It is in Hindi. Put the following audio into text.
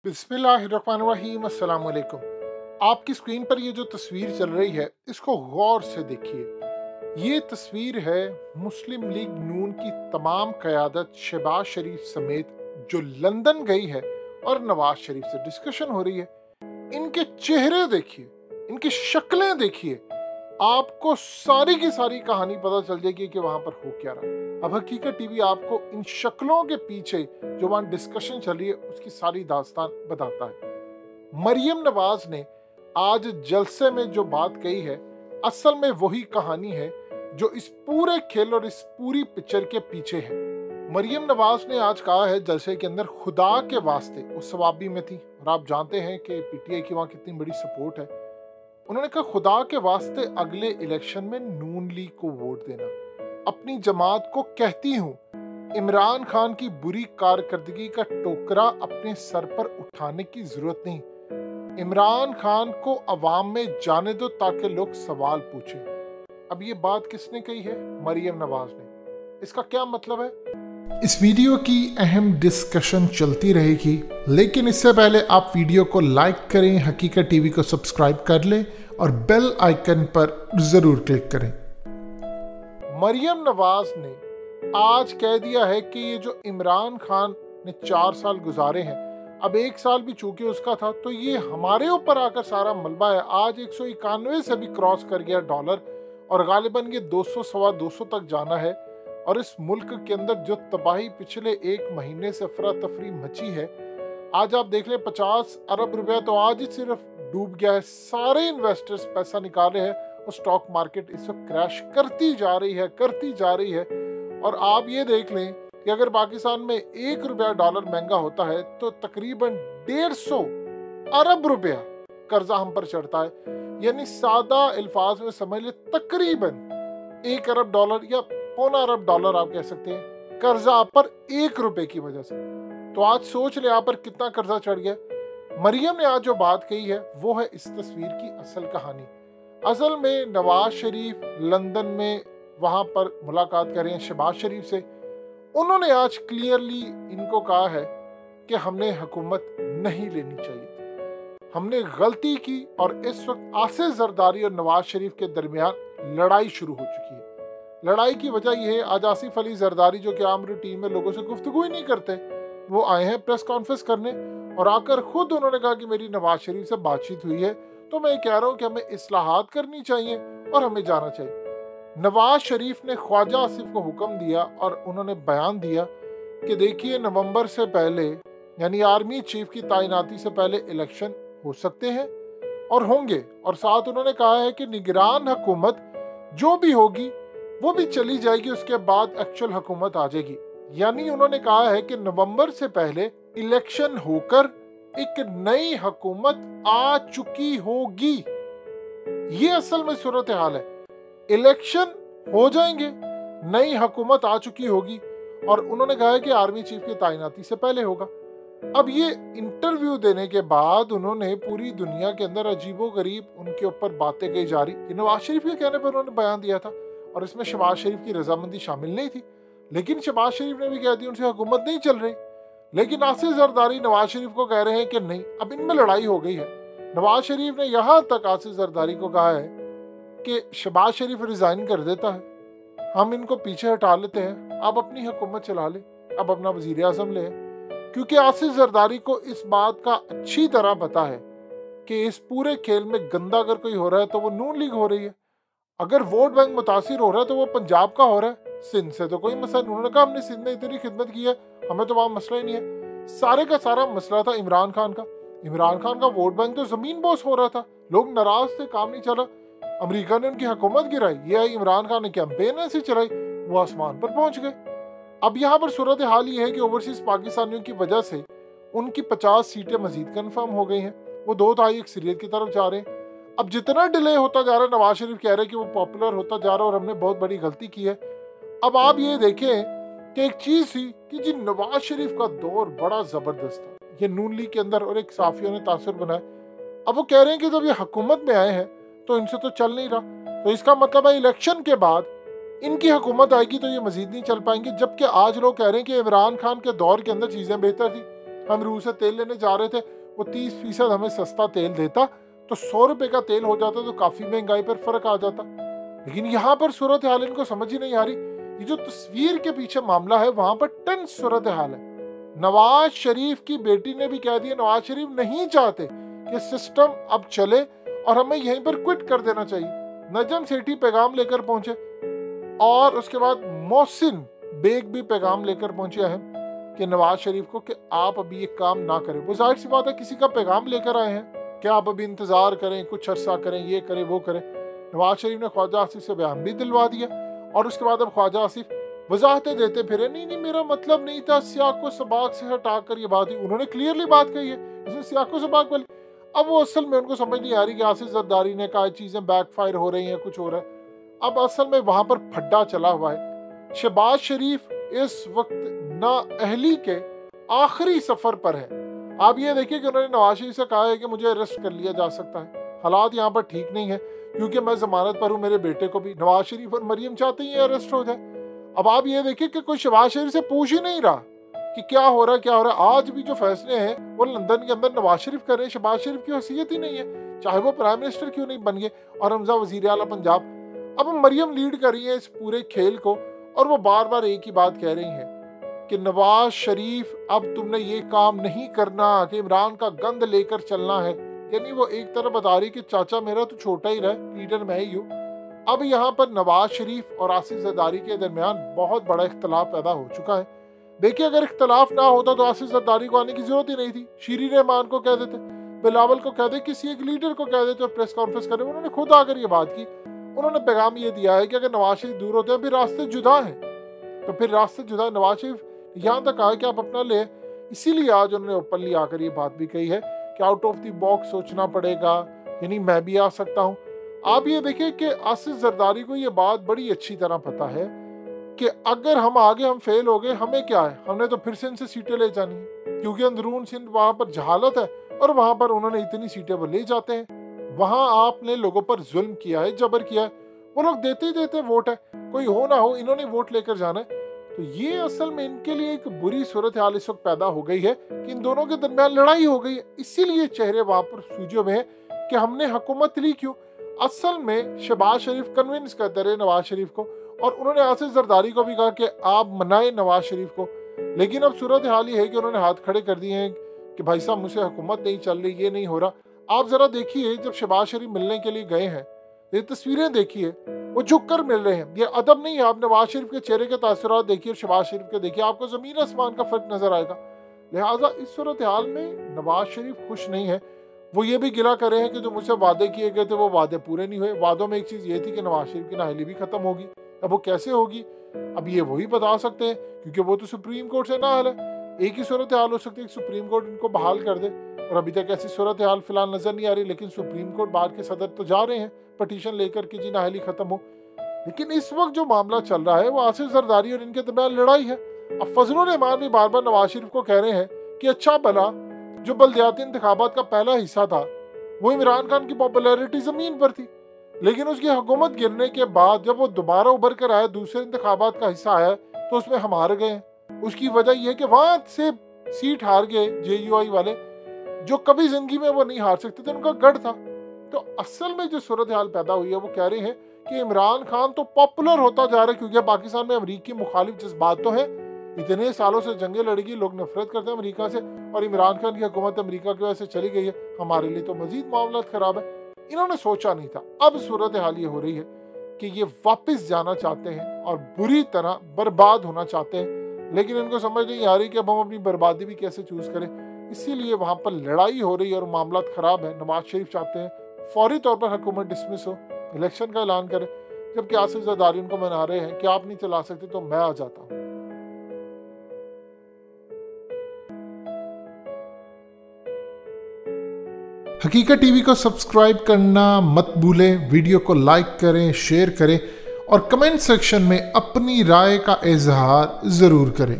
बिस्मिल्लाहिर्रहमानिर्रहीम, अस्सलाम वालेकुम। आपकी स्क्रीन पर ये जो तस्वीर चल रही है इसको गौर से देखिए। ये तस्वीर है मुस्लिम लीग नून की तमाम क़यादत शहबाज शरीफ समेत जो लंदन गई है और नवाज शरीफ से डिस्कशन हो रही है। इनके चेहरे देखिए, इनकी शक्लें देखिए, आपको सारी की सारी कहानी पता चल जाएगी कि वहां पर हो क्या रहा है। अब हकीकत टीवी आपको इन शक्लों के पीछे जो वहां डिस्कशन चल रही है उसकी सारी दास्तान बताता है। मरियम नवाज ने आज जलसे में जो बात कही है असल में वही कहानी है जो इस पूरे खेल और इस पूरी पिक्चर के पीछे है। मरियम नवाज ने आज कहा है जलसे के अंदर, खुदा के वास्ते, वो सवाबी में थी और आप जानते हैं कि पीटीआई की वहां कितनी बड़ी सपोर्ट है। उन्होंने कहा, खुदा के वास्ते अगले इलेक्शन में नून लीग को वोट देना। अपनी जमात को कहती हूँ, इमरान खान की बुरी कारकर्दगी का टोकरा अपने सर पर उठाने की जरूरत नहीं। इमरान खान को अवाम में जाने दो ताकि लोग सवाल पूछें। अब ये बात किसने कही है? मरियम नवाज ने। इसका क्या मतलब है? इस वीडियो की अहम डिस्कशन चलती रहेगी, लेकिन इससे पहले आप वीडियो को लाइक करें, हकीकत टीवी को सब्सक्राइब कर लें और बेल आइकन पर जरूर क्लिक करें। मरियम नवाज ने आज कह दिया है कि ये जो इमरान खान ने 4 साल गुजारे हैं, अब 1 साल भी चूंकि उसका था, तो ये हमारे ऊपर आकर सारा मलबा है। आज 191 से भी क्रॉस कर गया डॉलर और गालिबन ये 200 सवा 200 तक जाना है। और इस मुल्क के अंदर जो तबाही पिछले 1 महीने से अफरा तफरी मची है, आज आप देख लें 50 अरब रुपया तो आज ही सिर्फ डूब गया है। सारे इन्वेस्टर्स पैसा निकाले हैं और स्टॉक मार्केट इस वक्त क्रैश करती जा रही है। और आप ये देख लें कि अगर पाकिस्तान में 1 रुपया डॉलर महंगा होता है तो तकरीबन 150 अरब रुपया कर्जा हम पर चढ़ता है। यानी सादा अल्फाज में समझ ले तकरीबन 1 अरब डॉलर या पौना अरब डॉलर आप कह सकते हैं कर्जा आप पर 1 रुपए की वजह से। तो आज सोच ले आप पर कितना कर्जा चढ़ गया। मरियम ने आज जो बात कही है वो है इस तस्वीर की असल कहानी। असल में नवाज शरीफ लंदन में वहां पर मुलाकात कर रहे हैं शहबाज शरीफ से। उन्होंने आज क्लियरली इनको कहा है कि हमने हुकूमत नहीं लेनी चाहिए थी, हमने गलती की और इस वक्त आसिफ जरदारी और नवाज शरीफ के दरमियान लड़ाई शुरू हो चुकी है। लड़ाई की वजह यह है, आज आसिफ अली जरदारी जो कि आम रूटीन में लोगों से गुफ्तगू ही नहीं करते, वो आए हैं प्रेस कॉन्फ्रेंस करने और आकर खुद उन्होंने कहा कि मेरी नवाज शरीफ से बातचीत हुई है, तो मैं कह रहा हूं कि हमें इस्लाहात करनी चाहिए और हमें जाना चाहिए। नवाज शरीफ ने ख्वाजा आसिफ को हुक्म दिया और उन्होंने बयान दिया कि देखिए नवंबर से पहले यानी आर्मी चीफ की तैनाती से पहले इलेक्शन हो सकते हैं और होंगे। और साथ उन्होंने कहा है कि निगरान हुकूमत जो भी होगी वो भी चली जाएगी, उसके बाद एक्चुअल हुकूमत आ जाएगी। यानी उन्होंने कहा है कि नवंबर से पहले इलेक्शन होकर एक नई हुकूमत आ चुकी होगी। ये असल में सूरत हाल है। इलेक्शन हो जाएंगे, नई हुकूमत आ चुकी होगी और उन्होंने कहा है कि आर्मी चीफ की तैनाती से पहले होगा। अब ये इंटरव्यू देने के बाद उन्होंने पूरी दुनिया के अंदर अजीबोगरीब उनके ऊपर बातें कही जा रही। नवाज शरीफ के कहने पर उन्होंने बयान दिया था और इसमें शहबाज शरीफ की रजामंदी शामिल नहीं थी, लेकिन शहबाज शरीफ ने भी कह दिया उनसे हुकूमत नहीं चल रही। लेकिन आसिफ जरदारी नवाज शरीफ को कह रहे हैं कि नहीं, अब इनमें लड़ाई हो गई है। नवाज शरीफ ने यहां तक आसिफ जरदारी को कहा है कि शहबाज शरीफ रिजाइन कर देता है, हम इनको पीछे हटा लेते हैं, आप अपनी हुकूमत चला ले, अब अपना वजीर आजम ले। क्योंकि आसिफ जरदारी को इस बात का अच्छी तरह पता है कि इस पूरे खेल में गंदा अगर कोई हो रहा है तो वो नून लीग हो रही है। अगर वोट बैंक मुतासिर हो रहा है तो वो पंजाब का हो रहा है, सिंध से तो कोई मसला नहीं। उन्होंने कहा हमने सिंध में इतनी खिदमत की है, हमें तो वहां मसला ही नहीं है। सारे का सारा मसला था इमरान खान का। इमरान खान का वोट बैंक तो जमीन बोस हो रहा था, लोग नाराज थे, काम नहीं चला, अमेरिका ने उनकी हुकूमत गिराई। ये इमरान खान ने कैंपेन ऐसी चलाई, वो आसमान पर पहुंच गए। अब यहाँ पर सूरत हाल ये है कि ओवरसीज पाकिस्तानियों की वजह से उनकी 50 सीटें मजीद कंफर्म हो गई हैं। वो 2 अक्सरियत की तरफ जा रहे हैं। अब जितना डिले होता जा रहा है, नवाज शरीफ कह रहे हैं कि वो पॉपुलर होता जा रहा है और हमने बहुत बड़ी गलती की है। अब आप ये देखें कि एक चीज थी कि जी नवाज शरीफ का दौर बड़ा जबरदस्त था, ये नून लीग के अंदर और एक साफियों ने तासुर बनाया। अब वो कह रहे हैं कि जब ये हुकूमत में आए हैं तो इनसे तो चल नहीं रहा, तो इसका मतलब है इलेक्शन के बाद इनकी हुकूमत आएगी तो ये मजीद नहीं चल पाएंगे। जबकि आज लोग कह रहे हैं कि इमरान खान के दौर के अंदर चीजें बेहतर थी। हम रूस से तेल लेने जा रहे थे, वो 30% हमें सस्ता तेल देता तो 100 रुपए का तेल हो जाता, तो काफी महंगाई पर फर्क आ जाता। लेकिन यहाँ पर सूरत हाल इनको समझ ही नहीं आ रही। ये जो तस्वीर के पीछे मामला है वहां पर टेंस सूरत हाल है। नवाज शरीफ की बेटी ने भी कह दिया नवाज शरीफ नहीं चाहते कि सिस्टम अब चले और हमें यहीं पर क्विट कर देना चाहिए। नजम सेठी पैगाम लेकर पहुंचे और उसके बाद मोहसिन बेग भी पैगाम लेकर पहुंचे अहम कि नवाज शरीफ को कि आप अभी ये काम ना करें। वो जाहिर सी बात है किसी का पैगाम लेकर आए हैं कि आप अभी इंतजार करें, कुछ अरसा करें, ये करें वो करें। नवाज शरीफ ने ख्वाजा आसिफ से बयान भी दिलवा दिया और उसके बाद अब ख्वाजा आसिफ वजाहतें देते फिरे, नहीं मेरा मतलब नहीं था, सियाक को सबाक से हटाकर ये बात ही। उन्होंने क्लियरली बात कही है, इसमें सियाक को सबाक वाली। अब वो असल में उनको समझ नहीं आ रही कि आसिफ जरदारी ने कहा चीजें बैकफायर हो रही हैं, कुछ हो रहा है। अब असल में वहां पर फड्डा चला हुआ है। शहबाज शरीफ इस वक्त नाअहली के आखिरी सफर पर है। आप ये देखिए कि उन्होंने नवाज शरीफ से कहा है कि मुझे अरेस्ट कर लिया जा सकता है, हालात यहाँ पर ठीक नहीं है क्योंकि मैं जमानत पर हूँ, मेरे बेटे को भी। नवाज शरीफ और मरियम चाहते हैं अरेस्ट हो जाए। अब आप ये देखिए कि कोई शहबाज शरीफ से पूछ ही नहीं रहा कि क्या हो रहा है, क्या हो रहा है। आज भी जो फैसले हैं वो लंदन के अंदर नवाज शरीफ कर रहे हैं, शहबाज शरीफ की हैसियत ही नहीं है, चाहे वो प्राइम मिनिस्टर क्यों नहीं बन गए और हमजा वजीर आला पंजाब। अब मरियम लीड कर रही है इस पूरे खेल को और वो बार बार एक ही बात कह रही है कि नवाज शरीफ अब तुमने ये काम नहीं करना कि इमरान का गंद लेकर चलना है। यानी वो एक तरफ बता रही कि चाचा मेरा तो छोटा ही रहे, लीडर मैं ही हूँ। अब यहाँ पर नवाज शरीफ और आसिफ जरदारी के दरमियान बहुत बड़ा इख्तलाफ पैदा हो चुका है। देखिए अगर इख्तलाफ ना होता तो आसिफ जरदारी को आने की जरूरत ही नहीं थी। शीरी रहमान को कह देते, बिलावल को कह दे, किसी एक लीडर को कह देते और प्रेस कॉन्फ्रेंस करें। उन्होंने खुद आकर ये बात की। उन्होंने पैगाम ये दिया है कि अगर नवाज शरीफ दूर होते हैं फिर रास्ते जुदा हैं, तो फिर रास्ते जुदा। नवाज शरीफ यहाँ तक आया कि आप अपना ले, इसीलिए आज उन्होंने ओपनली आकर ये बात भी कही है कि आउट ऑफ द बॉक्स सोचना पड़ेगा, यानी मैं भी आ सकता हूँ। आप ये देखिए कि आसिफ जरदारी को ये बात बड़ी अच्छी तरह पता है कि अगर हम आगे हम फेल हो गए हमें क्या है, हमने तो फिर से इनसे सीटें ले जानी है क्योंकि अंदरून सिंध वहां पर जहालत है और वहां पर उन्होंने इतनी सीटें वो ले जाते हैं। वहां आपने लोगों पर जुल्म किया है, जबर किया है, वो लोग देते ही देते वोट है, कोई हो ना हो इन्होंने वोट लेकर जाना है। तो ये असल में इनके लिए एक बुरी सूरत हाल इस वक्त पैदा हो गई है कि इन दोनों के दरमियान लड़ाई हो गई है। इसीलिए चेहरे वहां पर सूझे हुए हैं कि हमने हुकूमत ली क्यों। असल में शहबाज शरीफ कन्विंस करते रहे नवाज शरीफ को और उन्होंने आसिफ जरदारी को भी कहा कि आप मनाए नवाज शरीफ को। लेकिन अब सूरत हाल ये है कि उन्होंने हाथ खड़े कर दिए हैं कि भाई साहब मुझसे हुकूमत नहीं चल रही, ये नहीं हो रहा। आप जरा देखिए जब शहबाज शरीफ मिलने के लिए गए हैं, ये तस्वीरें देखिए, वो झुक कर मिल रहे हैं। ये अदब नहीं है। आप नवाज शरीफ के चेहरे के तासुरात देखिए और शहबाज शरीफ के देखिए, आपको जमीन आसमान का फर्क नजर आएगा। लिहाजा इस सूरत हाल में नवाज शरीफ खुश नहीं है। वो ये भी गिला कर रहे हैं कि जो मुझसे वादे किए गए थे वो वादे पूरे नहीं हुए। वादों में एक चीज ये थी कि नवाज शरीफ की नाअहली भी खत्म होगी। अब वो कैसे होगी अब ये वही बता सकते हैं क्योंकि वो तो सुप्रीम कोर्ट से नाअहल है। एक ही सूरत हाल हो सकती है, सुप्रीम कोर्ट इनको बहाल कर दे और अभी तक ऐसी सूरत हाल फिलहाल नजर नहीं आ रही। लेकिन सुप्रीम कोर्ट बार के सदर तो जा रहे हैं पटिशन लेकर कि जी नाअहली खत्म हो। लेकिन इस वक्त जो मामला चल रहा है वो आसिफ जरदारी और इनके दरमियान लड़ाई है। अब फजलुर रहमान भी बार बार नवाज शरीफ को कह रहे हैं कि अच्छा भला जो बल्दियाती इंतखाबात का पहला हिस्सा था वो इमरान खान की पॉपुलैरिटी जमीन पर थी, लेकिन उसकी हुकूमत गिरने के बाद जब वो दोबारा उभर कर आया, दूसरे इंतखाबात का हिस्सा आया, तो उसमें हम हार गए। उसकी वजह यह है कि वहां से सीट हार गए JUI वाले, जो कभी जिंदगी में वो नहीं हार सकते थे, उनका गढ़ था। तो असल में जो सूरत हाल पैदा हुई है वो कह रहे हैं कि इमरान खान तो पॉपुलर होता जा रहा है क्योंकि पाकिस्तान में अमरीकी मुखालिफ जज्बात तो है। इतने सालों से जंगें लड़गी, लोग नफरत करते हैं अमेरिका से और इमरान खान की हुकूमत अमेरिका की वजह से चली गई है। हमारे लिए तो मजीद मामला खराब है। इन्होंने सोचा नहीं था। अब सूरत हाल ये हो रही है कि ये वापस जाना चाहते हैं और बुरी तरह बर्बाद होना चाहते हैं, लेकिन इनको समझ नहीं आ रही कि अब हम अपनी बर्बादी भी कैसे चूज करें। इसीलिए वहां पर लड़ाई हो रही है और मामला खराब है। नवाज शरीफ चाहते हैं फौरी तौर पर हुकूमत डिसमिस हो, इलेक्शन का ऐलान करें, जबकि आसिफ जरदारी उनको मना रहे हैं कि आप नहीं चला सकते तो मैं आ जाता हूँ। हकीकत टीवी को सब्सक्राइब करना मत भूलें, वीडियो को लाइक करें, शेयर करें और कमेंट सेक्शन में अपनी राय का इजहार ज़रूर करें।